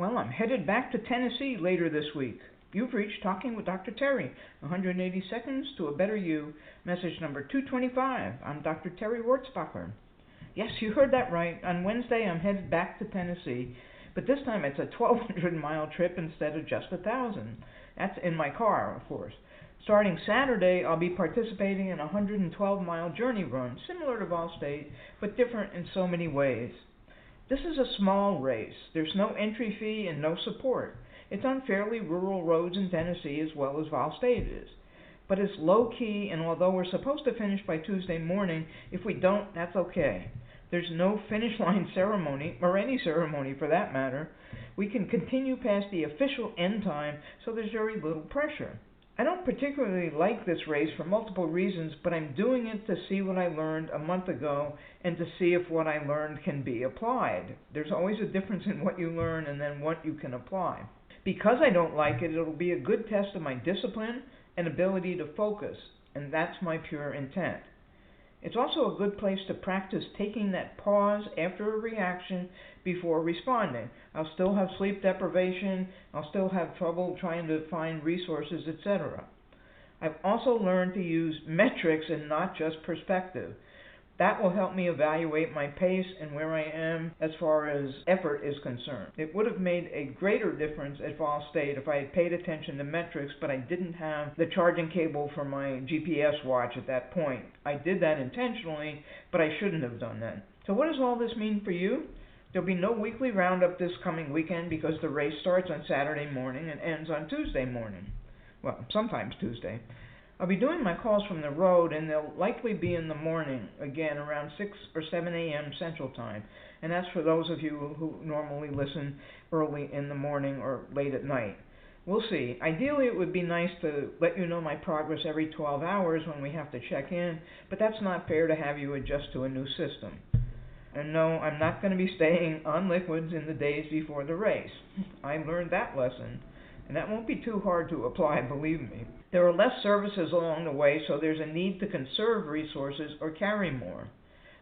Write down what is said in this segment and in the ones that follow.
Well, I'm headed back to Tennessee later this week. You've reached Talking with Dr. Terry, 180 Seconds to a Better You, message number 225. I'm Dr. Terry Wurzbacher. Yes, you heard that right. On Wednesday, I'm headed back to Tennessee, but this time it's a 1,200-mile trip instead of just 1,000. That's in my car, of course. Starting Saturday, I'll be participating in a 112-mile journey run, similar to Vol State, but different in so many ways. This is a small race. There's no entry fee and no support. It's on fairly rural roads in Tennessee as well as Vol State is. But it's low-key, and although we're supposed to finish by Tuesday morning, if we don't, that's okay. There's no finish line ceremony, or any ceremony for that matter. We can continue past the official end time, so there's very little pressure. I don't particularly like this race for multiple reasons, but I'm doing it to see what I learned a month ago and to see if what I learned can be applied. There's always a difference in what you learn and then what you can apply. Because I don't like it, it'll be a good test of my discipline and ability to focus, and that's my pure intent. It's also a good place to practice taking that pause after a reaction before responding. I'll still have sleep deprivation, I'll still have trouble trying to find resources, etc. I've also learned to use metrics and not just perspective. That will help me evaluate my pace and where I am as far as effort is concerned. It would have made a greater difference at Vol State if I had paid attention to metrics, but I didn't have the charging cable for my GPS watch at that point. I did that intentionally, but I shouldn't have done that. So what does all this mean for you? There'll be no weekly roundup this coming weekend because the race starts on Saturday morning and ends on Tuesday morning. Well, sometimes Tuesday. I'll be doing my calls from the road, and they'll likely be in the morning, again around 6 or 7 a.m. Central Time. And that's for those of you who normally listen early in the morning or late at night. We'll see. Ideally, it would be nice to let you know my progress every 12 hours when we have to check in, but that's not fair to have you adjust to a new system. And no, I'm not going to be staying on liquids in the days before the race. I learned that lesson. And that won't be too hard to apply, believe me. There are less services along the way, so there's a need to conserve resources or carry more.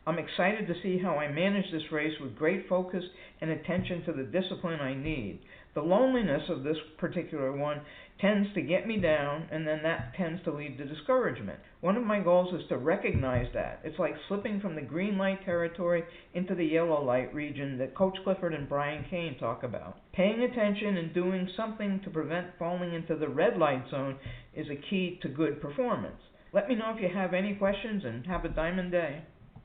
I'm excited to see how I manage this race with great focus and attention to the discipline I need. The loneliness of this particular one tends to get me down, and then that tends to lead to discouragement. One of my goals is to recognize that. It's like slipping from the green light territory into the yellow light region that Coach Clifford and Brian Cain talk about. Paying attention and doing something to prevent falling into the red light zone is a key to good performance. Let me know if you have any questions, and have a diamond day.